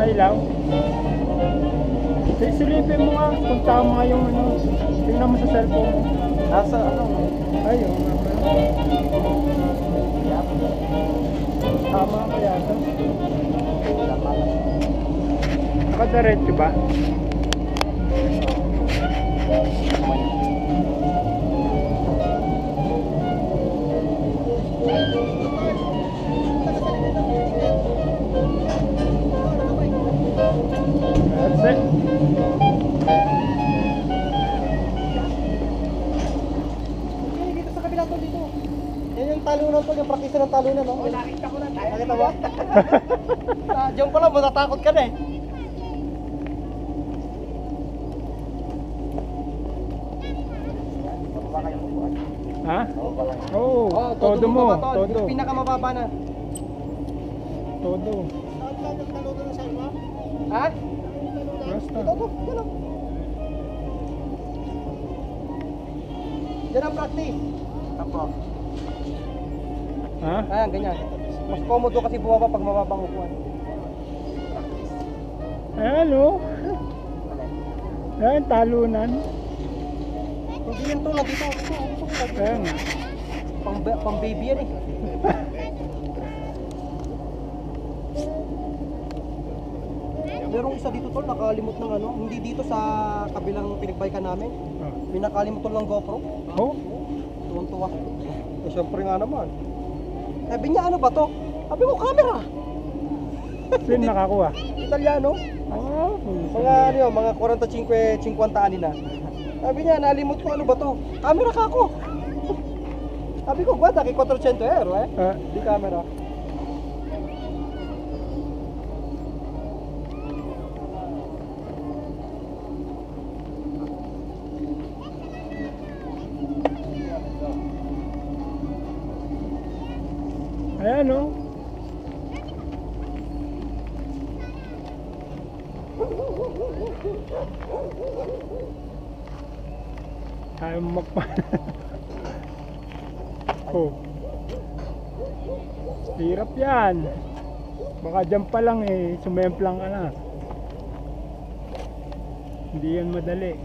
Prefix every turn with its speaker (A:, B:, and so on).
A: ilaw. Silipin mo nga kung tama yung ano. Tingnan mo sa cellphone mo.
B: Nasa ano?
A: Ayun. Tama ka yata. Nakadiretso ba? That's it.
B: Dito sa kabila to dito. Yan yung talunan to, yung practice ng talunan, no?
C: Nakita ko na tayo.
B: Nakita mo? Diyan pala, matatakot ka na eh.
A: Ha? Oo, todo mo, todo.
B: Pinakamababa na.
A: Todo.
B: Ha?
A: Basta.
B: Ito, yan o. Yan ang practice. Apo.
A: Ha?
B: Ayan, ganyan. Mas komodo kasi bumaba pag mababang upuan.
A: Ayan o. Ayan, talunan.
B: Hindi yan to, nandito.
A: Ayan nga.
B: Pang baby yan eh. Merong isa dito tol, nakalimot ng ano, hindi dito sa kabilang pinagbaykan namin. May nakalimot tol ng GoPro.
A: Oh?
B: Tuwan-tuwa. Eh, syempre nga naman. Sabi niya, ano ba to? Sabi ko, camera.
A: Sino nakakuha?
B: Italiano.
A: Oh,
B: Mga ano yun, mga 45-50 ani na. Sabi niya, nalimot ko, ano ba to? Camera ka ako. Sabi ko, guarda, kay 400 euro eh. Di camera.
A: Ayan o. Ayaw mo magpa... Oh. Hirap yan. Baka dyan pa lang eh, sumemplang ka na. Hindi yan madali.